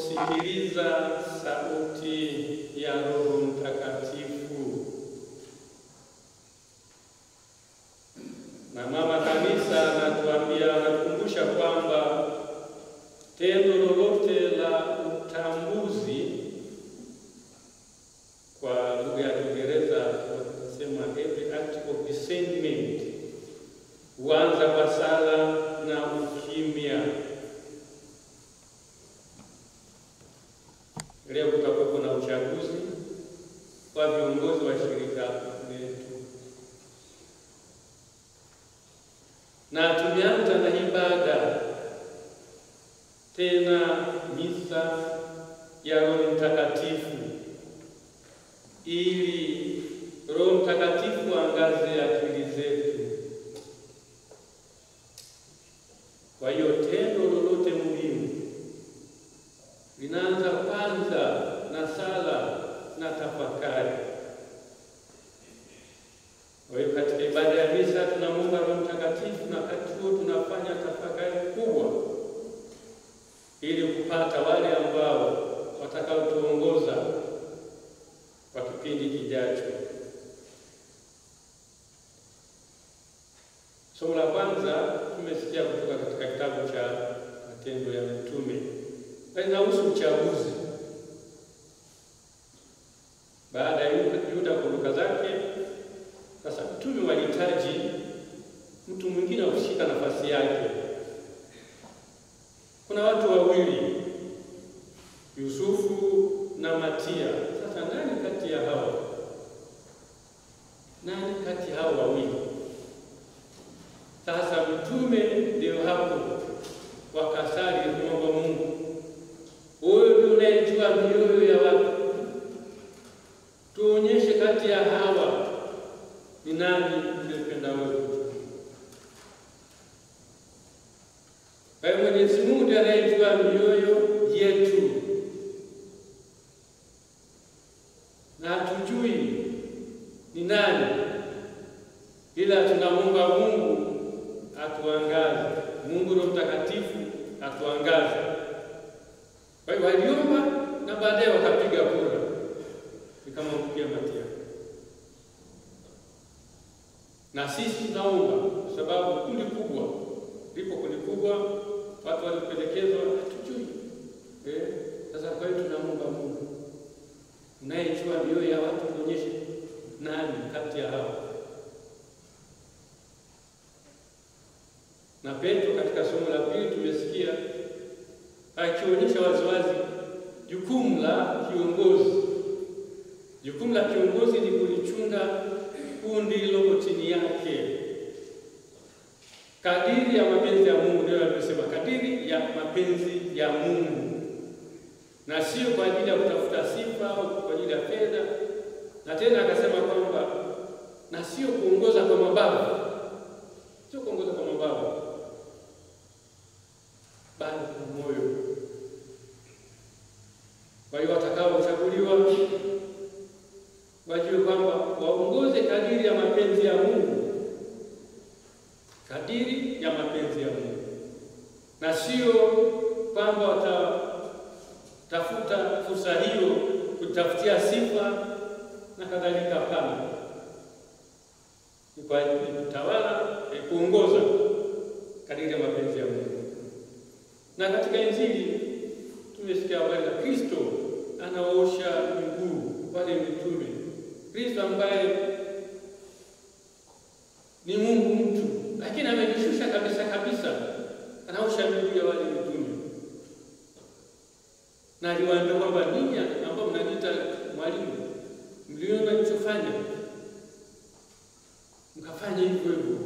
kusikiliza sauti ya Roho Mtakatifu. Na Mama Kanisa anatukumbusha kwamba tendo lolote la utambuzi, kwa lugha ya Kiingereza wanasema every act of discernment, huanza kwa sala na ukimya. Leo kutakuwa na uchaguzi wa viongozi wa shirika letu, na tumeanza na ibada tena misa ya Roho Mtakatifu, ili Roho Mtakatifu angaze akili zetu. Kwa hiyo tendo lolote muhimu linaanza kwanza na sala na tafakari. Kwa hiyo katika ibada ya misa tunamuomba Roho Mtakatifu, na wakati huo tunafanya tafakari kubwa ili kupata wale ambao watakaotuongoza kwa kipindi kijacho. Somo la kwanza tumesikia kutoka katika kitabu cha Matendo ya Mitume, linahusu uchaguzi. Baada ya Yuda kuondoka zake, sasa mitume walihitaji mtu mwingine kushika nafasi yake. Kuna watu wawili, Yusufu na Matia. Sasa nani kati ya hao? Nani kati ya hao wawili? Sasa mitume ndio hapo wakasali kumwomba Mungu, wewe ndio unayejua mioyo ya watu, tuonyeshe kati ya hawa ni nani unayependa wewe. Kwa hiyo Mwenyezi Mungu ndiye anayejua mioyo yetu, na hatujui ni nani, ila tunamuomba Mungu atuangaze. Mungu Roho Mtakatifu atuangaze. Kwa hiyo waliomba na baadaye wakapiga kura, nikamwambia Matia. Na sisi tunaomba kwa sababu kundi kubwa, lipo kundi kubwa, watu walipendekezwa, hatujui. Sasa kwa hiyo tunaomba Mungu unayejua mioyo ya watu, kuonyeshe nani kati ya hao. Na Petro katika somo la pili tumesikia akionyesha waziwazi jukumu la kiongozi. Jukumu la kiongozi ni kulichunga kundi lililo chini yake kadiri ya mapenzi ya Mungu. Ndio anasema kadiri ya mapenzi ya Mungu, na sio kwa ajili ya kutafuta sifa au kwa ajili ya fedha. Na tena akasema kwamba na sio kuongoza kwa mabavu, sio kuongoza kwa mabavu, bali kwa moyo. Kwa hiyo watakaochaguliwa wajue kwamba waongoze kadiri ya mapenzi ya Mungu, kadiri ya mapenzi ya Mungu, na sio kwamba watatafuta fursa hiyo kutafutia sifa na kadhalika. Hapana, ni kwa kutawala, kuongoza kadiri ya mapenzi ya Mungu. Na katika Injili tumesikia habari za Kristo anaosha miguu wale mitume. Kristo ambaye ni Mungu mtu, lakini amejishusha kabisa kabisa, anaosha miguu ya wale mitume. Na aliwaambia kwamba ninyi ambao mnajiita mwalimu, mliona nilichofanya, mkafanya hivyo hivyo.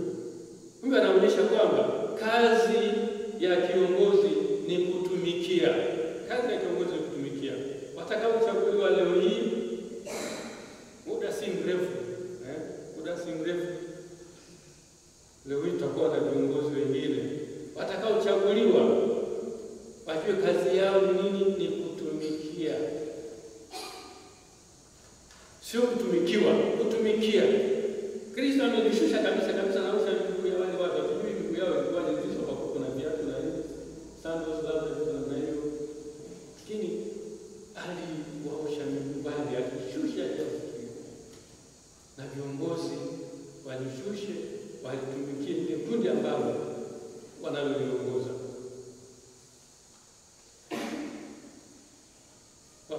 Mungu anaonyesha kwamba kazi ya kiongozi ni kutumikia. Kazi ya kiongozi ni kutumikia. Watakaochaguliwa leo hii, muda si mrefu, muda si mrefu, leo hii tutakuwa na viongozi wengine watakaochaguliwa. Wajue kazi yao nini, ni kutumikia, sio kutumikiwa, kutumikia. Kristo amejishusha kabisa kabisa, anaosha miguu ya wale watu. Hatujui miguu yao ilikuwa ni nzito kwa kuna viatu na nini, sandals labda na hiyo, lakini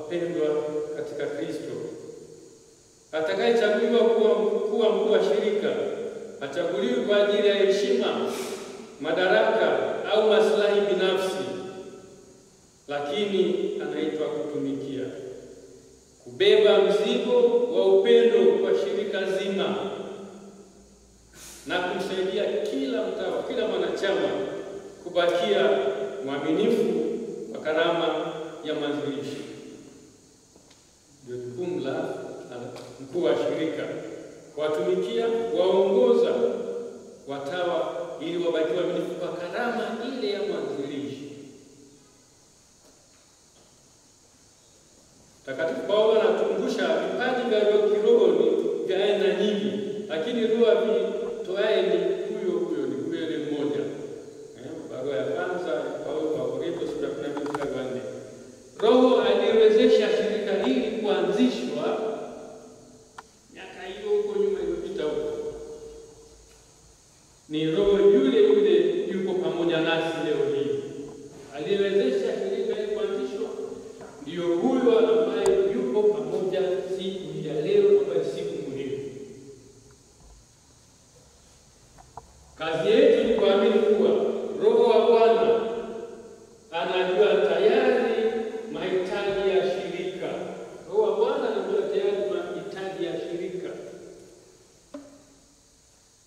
wapendwa katika Kristo. Atakayechaguliwa kuwa mkuu wa shirika hachaguliwi kwa ajili ya heshima, madaraka au maslahi binafsi, lakini anaitwa kutumikia, kubeba mzigo wa upendo kwa shirika zima na kumsaidia kila mtawa, kila mwanachama kubakia mwaminifu kwa karama ya mwanzilishi. Ndio jukumu la mkuu wa shirika, kuwatumikia, kuwaongoza watawa ili wabaki waaminifu kwa karama ile ya mwanzilishi. Mtakatifu Paulo anatukumbusha vipaji vya kiroho ni vya aina nyingi, lakini roho vitoaye ni huyo mmoja. Barua ya kwanza Paulo kwa Korinto sura ya 12:4. Roho aliwezesha shirika hili kuanzishwa miaka hiyo huko nyuma iliyopita huko. Ni Roho yule yuko pamoja nasi leo hii. Aliwezesha shirika hili kuanzishwa, ndio huyo ambaye yuko pamoja siku ya leo, ambayo siku muhimu. Kazi yetu ni kuamini kuwa Roho wa Bwana anajua tayari mahitaji ya shirika. Roho wa Bwana anajua tayari mahitaji ya shirika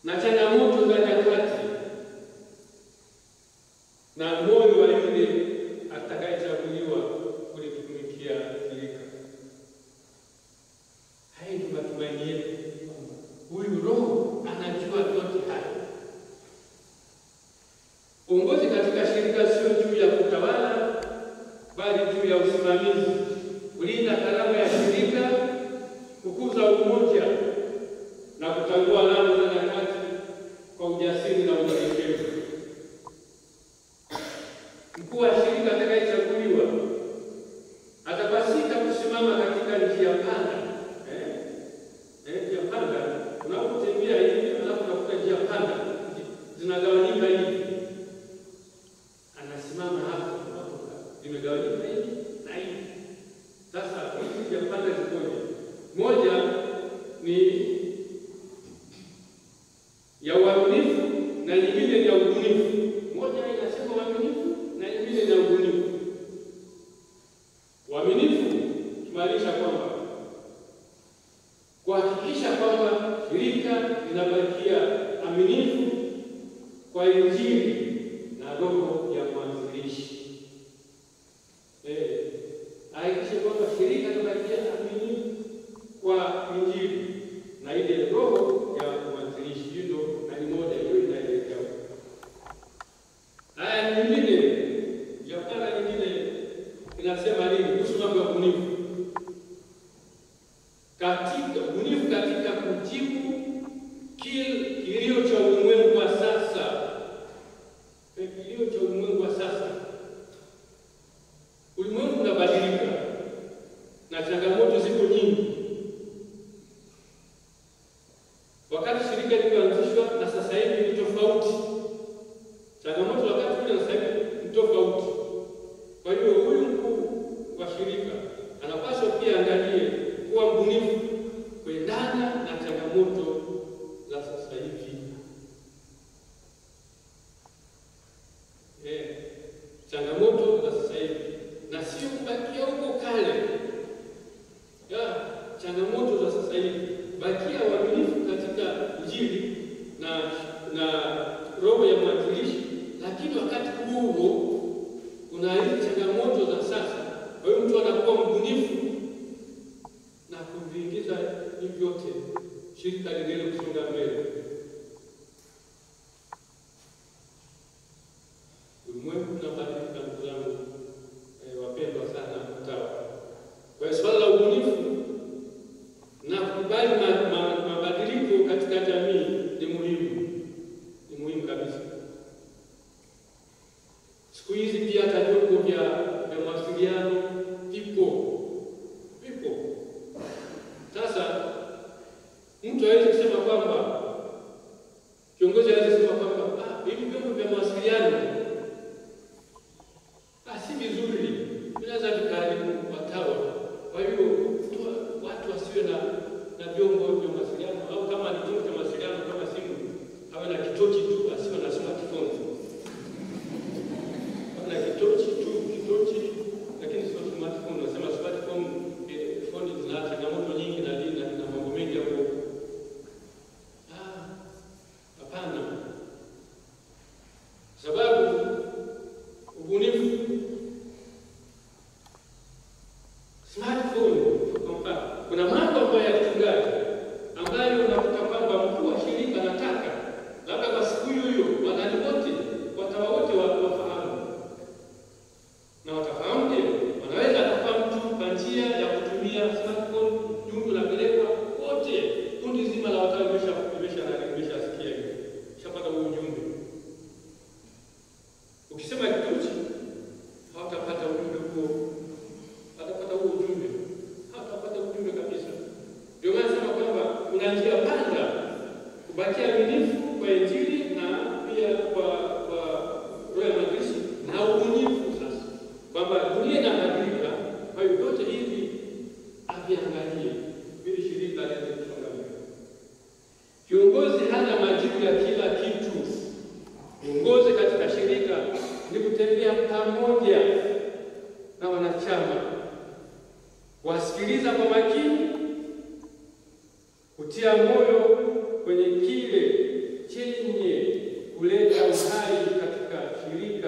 na changamoto za nyakati na moyo wa yule atakayechaguliwa kulitumikia shirika. Haya ni matumaini yetu. Huyu Roho anajua yote haya. Uongozi katika shirika sio juu ya kutawala, bali juu ya usimamizi, kulinda karama ya shirika, kukuza umoja na kutambua alama za nyakati kwa ujasiri na unyenyekevu. Mkuu wa shirika atakayechaguliwa atapasika kusimama katika njia panda. Njia panda, unapotembea hivi alafu unakuta njia panda zinagawanyika hivi. Anasimama hapo zimegawanyika hivi na hivi. Sasa hizi njia panda zikoje? Moja ni ya uaminifu na nyingine ni ya ubunifu. Moja inasema uaminifu na nyingine ni ya ubunifu. Uaminifu kimaanisha kwamba kuhakikisha kwamba shirika linabakia aminifu kwa Injili na roho ya mwanzilishi. Hakikisha kwamba shirika linabakia aminifu kwa Injili na ile roho ya mwanzilishi. Hiyo na ni moja hiyo inaelekea. Haya nyingine, yapana nyingine inasema nini? Kuhusu mambo ya ubunifu. Katika kujibu kilio cha ulimwengu wa sasa. Kilio cha ulimwengu wa sasa. Ulimwengu unabadilika na changamoto ziko nyingi. Wakati shirika lilianzishwa na sasa hivi ni tofauti. Changamoto wakati ule na sasa hivi ni tofauti. Kwa hiyo huyu mkuu wa shirika anapaswa pia angalie kuwa mbunifu kuendana na changamoto za sasa hivi. Changamoto za sasa hivi na sio kubakia huko kale. Changamoto za sasa hivi, bakia waaminifu katika Injili na roho ya mwanzilishi, lakini wakati huo kuna hizi changamoto za sasa. Kwa hiyo mtu anakuwa mbunifu na kuviingiza hivi vyote, shirika liendelee kusonga mbele. Ulimwengu unabadilika, ndugu zangu wapendwa sana mtawa. Kwa hiyo swala la ubunifu na kukubali mabadiliko katika jamii ni muhimu kabisa. Siku hizi pia hata vyombo vya mawasiliano vipo. Sasa mtu hawezi kusema kwamba kiongozi hawezi kusema kwamba hivi vyombo vya mawasiliano si vizuri, vinaweza vikaribu watawa. kuwasikiliza kwa makini, kutia moyo kwenye kile chenye kuleta uhai katika shirika,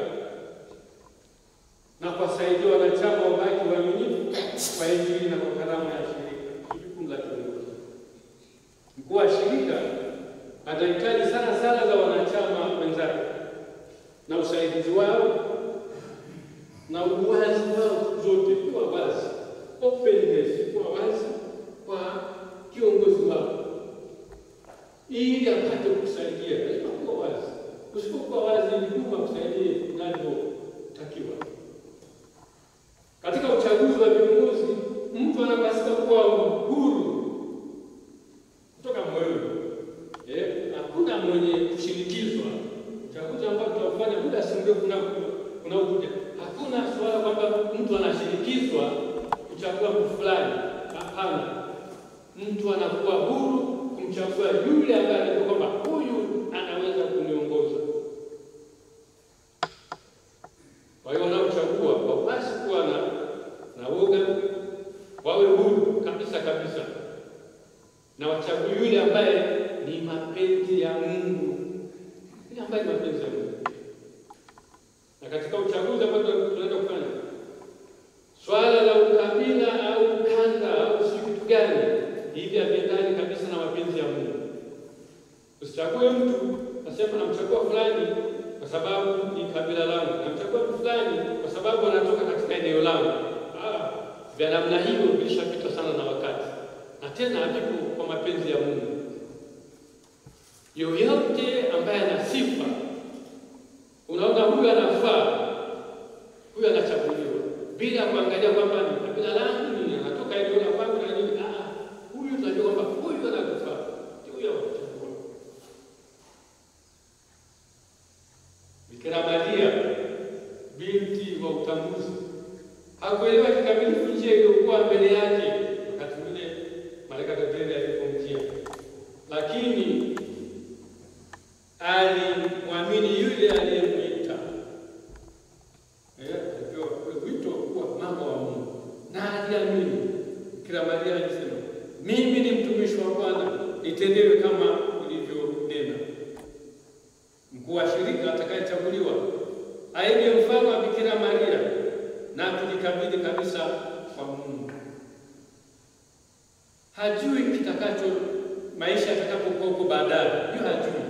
na kuwasaidia wanachama wabaki waaminifu kwa Injili na kwa karama ya shirika. Jukumu la kiongozi. Mkuu wa shirika anahitaji sana sala za wanachama wenzake na usaidizi wao na uwazi wao zote, kwa wazi, openness, kwa wazi kwa kiongozi wao, ili apate kusaidia. Lazima kuwa wazi. Usipokuwa wazi, ni ngumu kukusaidia inavyotakiwa. Katika uchaguzi wa viongozi, mtu anapaswa kuwa huru kutoka moyoni. Hakuna mwenye kushinikizwa. Uchaguzi ambao tutafanya muda si mrefu unaokuja, hakuna swala kwamba mtu anashinikizwa kuchagua mtu fulani. Hapana. Mtu anakuwa huru kumchagua yule ambaye anajua kwamba huyu anaweza kuniongoza. Kwa hiyo wanaochagua wapasi kuwa na woga, wawe huru kabisa kabisa, na wachague yule ambaye ni mapenzi ya Mungu, yule ambaye ni mapenzi ya Mungu. Na katika uchaguzi ambao tunaenda kufanya, swala la ukabila au ukanda au kitu gani, hivi haviendani kabisa na mapenzi ya Mungu. Usichague mtu nasema namchagua fulani kwa sababu ni kabila langu, namchagua mtu fulani kwa sababu anatoka katika eneo langu. Vya namna hiyo vilishapita sana na wakati, na tena havipo kwa mapenzi ya Mungu. Yoyote ambaye ana sifa, unaona huyu anafaa, huyu anachaguliwa, bila kuangalia kwamba ni kabila langu, ni anatoka eneo la kwangu na nini. Huyu tunajua kwamba huyu anafaa, huyu anachagua. Bikira Maria, binti wa utambuzi, hakuelewa kikamilifu njia iliyokuwa mbele yake wakati ule malaika Gabrieli alipomjia, lakini alimwamini yule aliyemwita. Wito kuwa mambo wa Mungu, na aliamini. Bikira Maria alisema, mimi ni mtumishi wa Bwana, nitendewe kama ulivyonena. Mkuu wa shirika atakayechaguliwa aige mfano wa Bikira Maria na kujikabidhi kabisa kwa Mungu. Hajui kitakacho maisha atakapokuwa huko baadaye, hiyo hajui.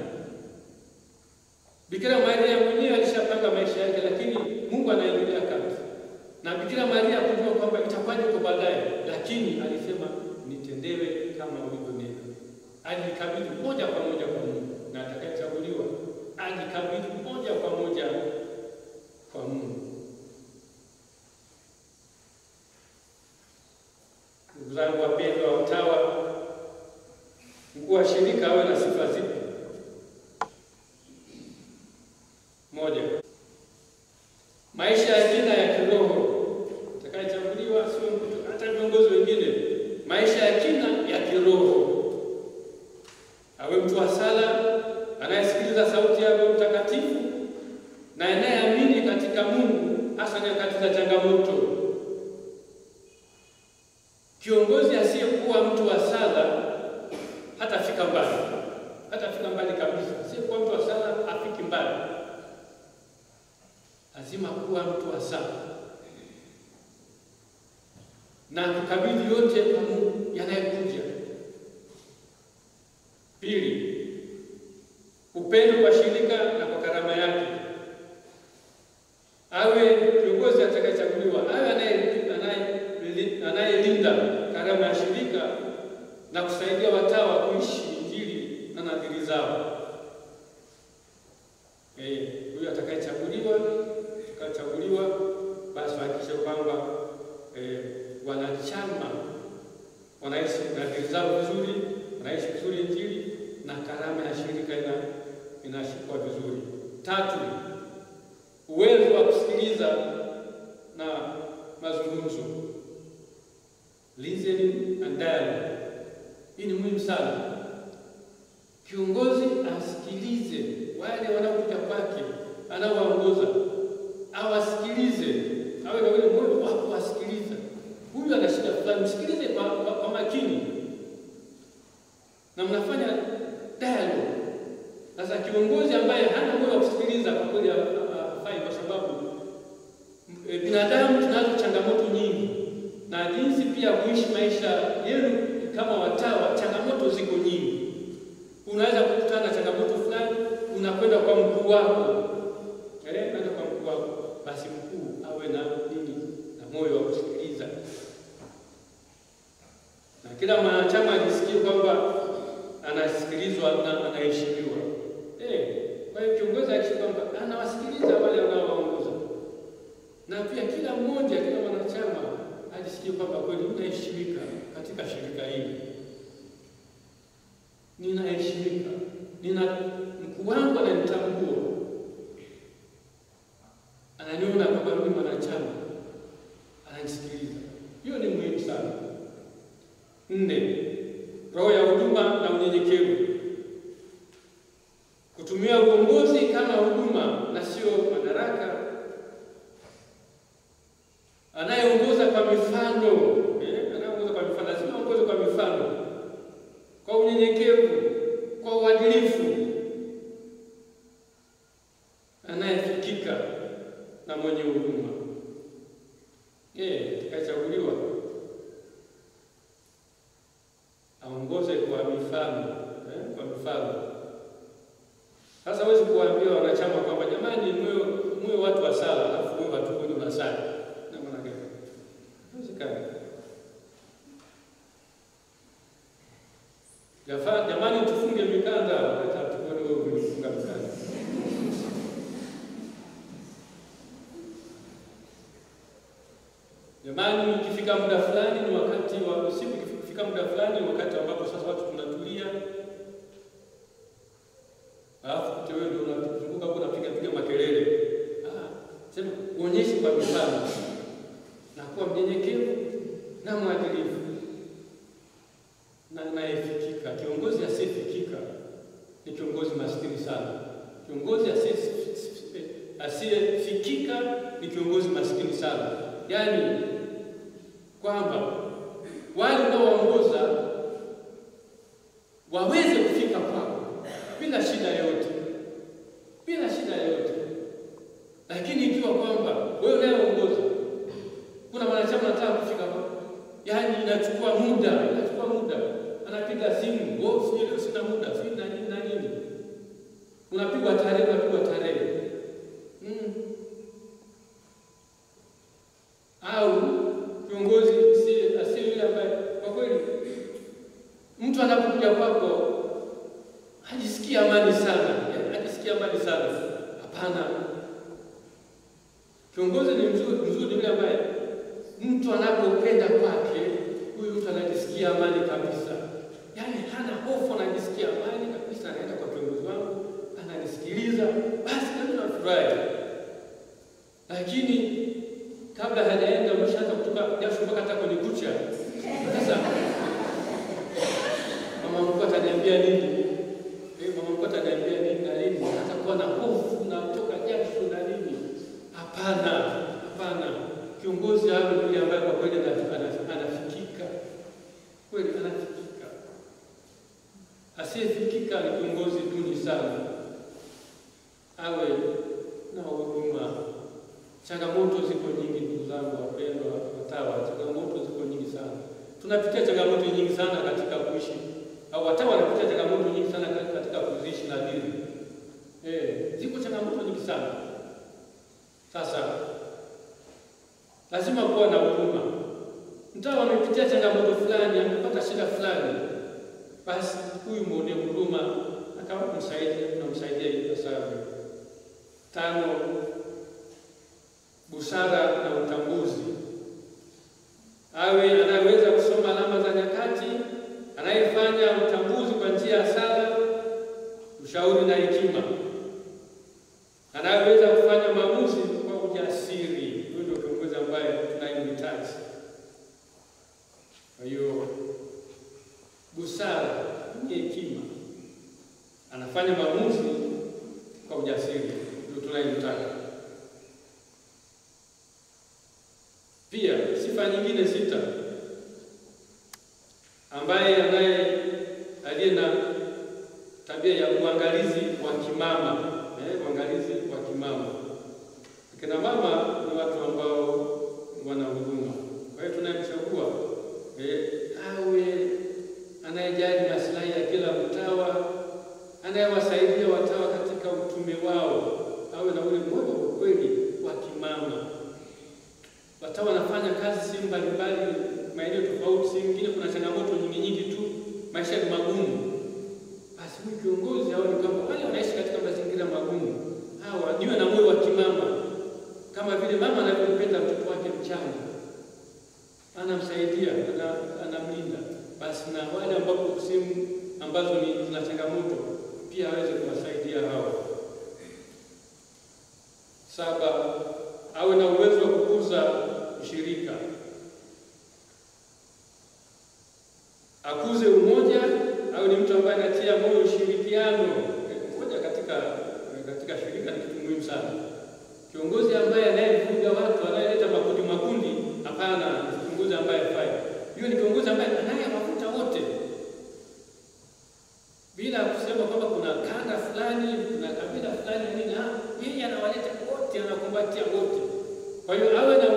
Bikira Maria mwenyewe alishapanga maisha yake, lakini Mungu anaingilia kati. Na Bikira Maria kujua kwamba itakuwa huko baadaye, lakini alisema nitendewe kama ulivyonena. Alikabidhi moja kwa moja kwa Mungu, na atakayechaguliwa alikabidhi moja kwa moja kwa Mungu. Ndugu zangu wapendwa wa utawa, mkuu wa shirika awe na sifa zipi? Moja, maisha ya kina ya kiroho. Atakayechaguliwa sio mtu, hata viongozi wengine, maisha ya kina ya kiroho. Awe mtu wa sala, anayesikiliza sauti ya Roho Mtakatifu na anayeamini katika Mungu, hasa nyakati za changamoto. Kiongozi asiyekuwa mtu wa sala hatafika mbali. Hatafika mbali kabisa. Asiyekuwa mtu wa sala hafiki mbali. Lazima kuwa mtu wa sala na kukabidhi yote kwa Mungu yanayekuja. Pili, upendo kwa shirika na kwa karama yake. Awe kiongozi atakayechaguliwa, awe anayelinda karama ya shirika na kusaidia watawa kuishi Injili na nadhiri zao. Huyu atakayechaguliwa basi hakikisha kwamba wanachama wanaishi nadhiri zao vizuri, wanaishi vizuri Injili na karama ya shirika inashikwa vizuri. Tatu, uwezo wa kusikiliza na mazungumzo, listening and dialogue. Hii ni muhimu sana. Kiongozi asikilize wale wanaokuja kwake, anaowaongoza, awasikilize, awe na ule moyo wa kuwasikiliza. Huyu ana shida fulani kiongozi ambaye hana moyo wa kusikiliza kwa kweli hafai, kwa sababu binadamu tunazo changamoto nyingi, na jinsi pia kuishi maisha yenu kama watawa, changamoto ziko nyingi. Unaweza kukutana na changamoto fulani, unakwenda kwa mkuu wako, kwenda kwa mkuu wako, basi mkuu awe na nini, na moyo wa kusikiliza, na kila mwanachama ajisikie kwamba anasikilizwa na anaheshimiwa. Kwa hiyo kiongozi akisha kwamba anawasikiliza wale wanaowaongoza, na pia kila mmoja, kila mwanachama ajisikie kwamba kweli unaheshimika katika shirika hili. Ninaheshimika, mkuu wangu ananitambua, ananiona kama mimi mwanachama, ananisikiliza. Hiyo ni muhimu sana. 4, roho ya huduma na unyenyekevu. Kutumia uongozi kama huduma na sio madaraka. Anayeongoza kwa mifano, anayeongoza kwa mifano, lazima aongoze kwa mifano, kwa unyenyekevu, kwa uadilifu, anayefikika na mwenye huduma. Tukachaguliwa aongoze kwa mifano, kwa mifano. Sasa huwezi kuambia wanachama kwamba jamani, mwe watu wa sala, alafu wewe watu kweli unasali. Na maana gani? Haiwezekani. Jamani, tufunge mikanda, wakati hatukuona wewe umefunga mikanda. Jamani, ikifika muda fulani ni wakati wa usiku, ikifika muda fulani ni wakati ambapo sasa watu tunatulia. Alafu wewe ndio unazunguka hapo unapiga makelele. Sema uonyeshe kwa mifano na kuwa mnyenyekevu na mwadilifu na anayefikika. Kiongozi asiyefikika ni kiongozi maskini sana. Kiongozi asiyefikika ni kiongozi maskini sana. Yaani kwamba wale unaoongoza waweze kufika kwako bila shida yoyote, bila shida yoyote. Lakini ikiwa kwamba wewe unayeongoza kuna mwanachama anataka kufika kwako, yaani inachukua muda, anapiga simu, leo sina muda, sina nini na nini, unapigwa tarehe. Au kiongozi asiye yule ambaye kwa kweli mtu anapokuja kwako hajisikia amani sana, Hapana. Kiongozi ni mzuri yule ambaye mtu anapopenda kwake, huyu mtu anajisikia amani kabisa. Yaani hana hofu, anajisikia amani kabisa, anaenda kwa kiongozi wangu, ananisikiliza, basi mimi nafurahi. Lakini kabla hajaenda umeshaanza kutoka jasho mpaka hata kwenye kucha. Sasa mama mkuu ataniambia nini? Mama mkuu ataniambia nini na nini? Atakuwa na hofu na kutoka jasho na nini? Hapana. Kiongozi awe yule ambaye kwa kweli anafikika. Kweli anafikika. Asiyefikika ni kiongozi duni sana. Awe na huruma. Changamoto ziko nyingi ndugu zangu wapendwa watawa, changamoto ziko nyingi sana. Tunapitia changamoto nyingi sana katika kuishi. Au watawa wanapitia changamoto nyingi sana katika kuishi na dini. Ziko changamoto nyingi sana. Sasa lazima kuwa na huruma. Mtawa amepitia changamoto fulani, amepata shida fulani, basi huyu muone huruma, akamsaidia ipasavyo. 5, busara na utambuzi. Awe anaweza kusoma alama za nyakati, anayefanya utambuzi kwa njia ya sala, ushauri na hekima. Anaweza kufanya maamuzi kwa ujasiri. Huyo ndio kiongozi ambaye tunayemhitaji. Kwa hiyo busara ni hekima. Anafanya maamuzi kwa ujasiri, ndio tunayemtaka. Pia sifa nyingine 6 ambaye aliye na tabia ya uangalizi wa kimama, uangalizi wa kimama. Kina mama ni watu ambao wana huruma. Kwa hiyo tunamchagua awe anayejali maslahi ya kila mtawa, anayewasaidia watawa katika utume wao, awe na ule moyo wa kweli wa kimama. Watawa wanafanya kazi sehemu mbalimbali, maeneo tofauti, sehemu nyingine kuna changamoto nyingi tu, maisha ni magumu. Basi huyu kiongozi hao ni kwamba wale wanaishi katika mazingira magumu, hawa niwe na moyo wa kimama, kama vile mama anavyompenda mtoto wake mchanga, anamsaidia, anamlinda. Basi na wale ambao sehemu ambazo zina changamoto pia aweze kuwasaidia hao. 7, awe na uwezo wa kukuza ushirika, akuze umoja, awe ni mtu ambaye anatia moyo ushirikiano. Umoja katika shirika ni kitu muhimu sana. Kiongozi ambaye anayevuga watu, anayeleta makundi, hapana, kiongozi ambaye hafai. Hiyo ni kiongozi ambaye anayewavuta wote, bila kusema kwamba kuna kanda fulani, kuna kabila fulani nini. Yeye anawaleta wote, anakumbatia wote. Kwa hiyo awe na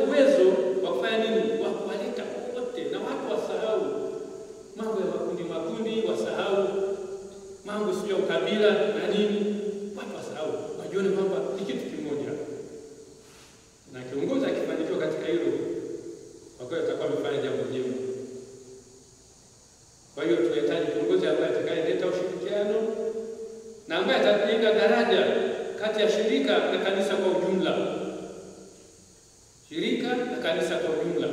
uwezo wa kufanya nini? Wa kuwaleta wote, na watu wasahau mambo ya makundi, wasahau mambo sio ukabila na nini, watu wasahau, wajione kwamba ni kitu kimoja. Na kiongozi akifanikiwa katika hilo, kwa kweli atakuwa amefanya jambo jema. Kwa hiyo tunahitaji kiongozi ambaye atakayeleta ushirikiano na ambaye atajenga daraja kati ya shirika na kanisa kwa ujumla. Shirika na kanisa kwa ujumla.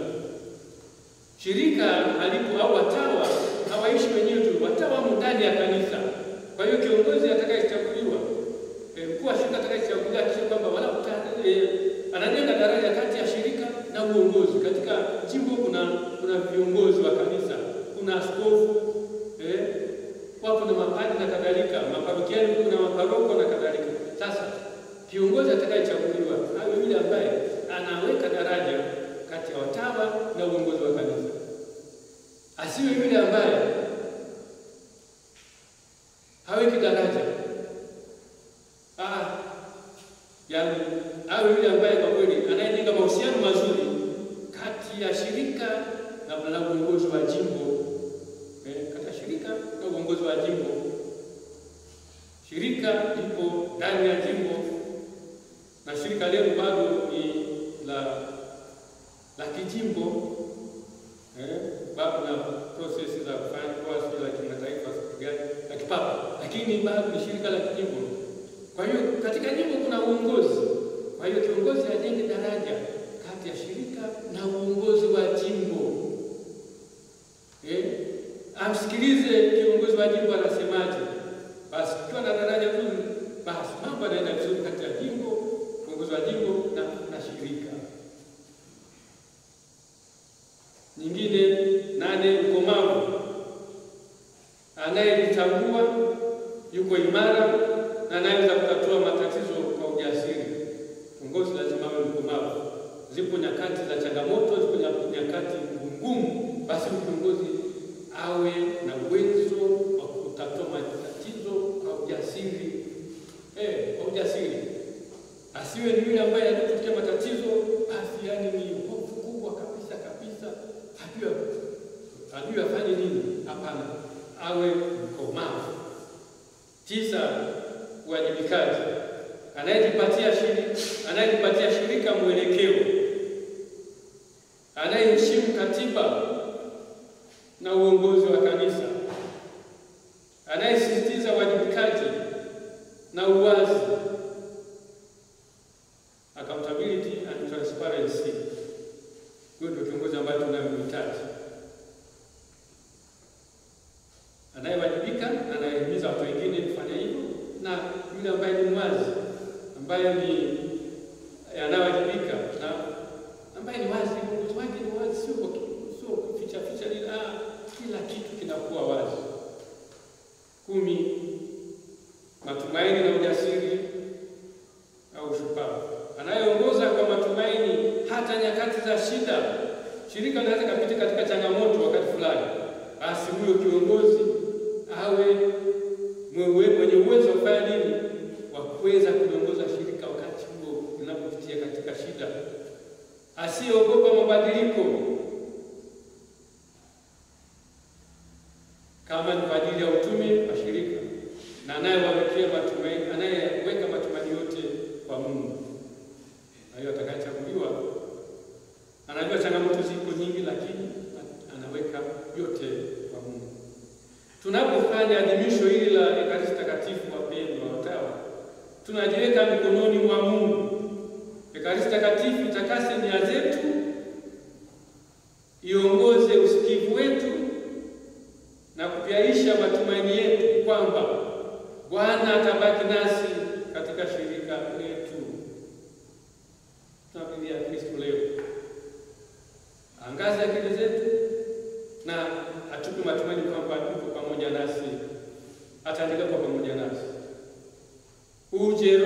Shirika halipo au watawa hawaishi wenyewe tu, watawa ndani ya kanisa. Kwa hiyo kiongozi atakayechaguliwa, mkuu wa shirika atakayechaguliwa kisha kwamba wala anajenga daraja kati ya shirika na uongozi. Katika jimbo kuna viongozi wa kanisa, kuna askofu, wapo na mapadri na kadhalika, maparokiani kuna maparoko na kadhalika. Sasa kiongozi atakayechaguliwa awe yule ambaye anaweka daraja kati ya watawa na uongozi wa kanisa. Asiwe yule ambaye haweki daraja. Yaani awe yule ambaye kwa kweli anayejenga mahusiano mazuri kati ya shirika na uongozi wa jimbo. Kati ya shirika na uongozi wa jimbo. Shirika lipo ndani ya jimbo, na shirika leo bado ni la kijimbo, bado na process za kufanya kwa la kimataifa la kipapa, lakini bado ni shirika la kijimbo. Kwa hiyo katika jimbo kuna uongozi. Kwa hiyo kiongozi ajenge daraja kati ya shirika na uongozi wa jimbo. Amsikilize kiongozi wa jimbo anasemaje. Basi kiwa na daraja hili, basi mambo yanaenda vizuri kati ya jimbo, uongozi wa jimbo na shirika. Nyingine 8, mkomavu, anayejitambua, yuko imara na anaweza kutatua matatizo kwa ujasiri. Kiongozi lazima awe mkomavu. Zipo nyakati za changamoto, zipo nyakati ngumu, basi kiongozi awe na uwezo wa kutatua matatizo kwa ujasiri. Kwa ujasiri. Asiwe ni yule ambaye anapofikia matatizo basi yani ni hofu kubwa kabisa, hajui afanye nini. Hapana, awe mkomavu. 9, uwajibikaji, anayejipatia shirika mwelekeo, anayeheshimu katiba na uongozi wa kanisa, anayesisitiza uwajibikaji na uwazi, accountability and transparency. Huyo ndio kiongozi ambaye tunamhitaji. Anayewajibika, anayehimiza watu wengine kufanya hivyo, na yule ambaye ni mwazi, ambaye ni anawajibika na ambaye ni wazi, mtu wake ni wazi, sio kuficha kila kitu kinakuwa wazi. 10, matumaini na ujasiri au shupavu, anayeongoza kwa matumaini hata nyakati za shida. Shirika linaweza kupita katika changamoto wakati fulani, basi huyo kiongozi awe mwenye uwezo wa kufanya nini? Wa kuweza kuongoza shirika wakati huo linapopitia katika shida, asiyeogopa mabadiliko, kama ni kwa ajili ya utume wa shirika, na anayeweka matumaini yote kwa Mungu. Na hiyo atakayechaguliwa anajua changamoto ziko nyingi, lakini anaweka yote kwa Mungu. Tunapofanya adhimisho hili la Ekaristi Takatifu, wapendwa watawa, tunajiweka mikononi mwa Mungu. Ekaristi Takatifu itakase nia zetu, iongoze usikivu wetu na kupiaisha matumaini yetu kwamba Bwana atabaki nasi katika shirika letu. Tunamlilia Kristo leo angaza akili zetu na atupe matumaini kwamba yuko pamoja nasi, ataendelea kuwa pamoja nasi. Uje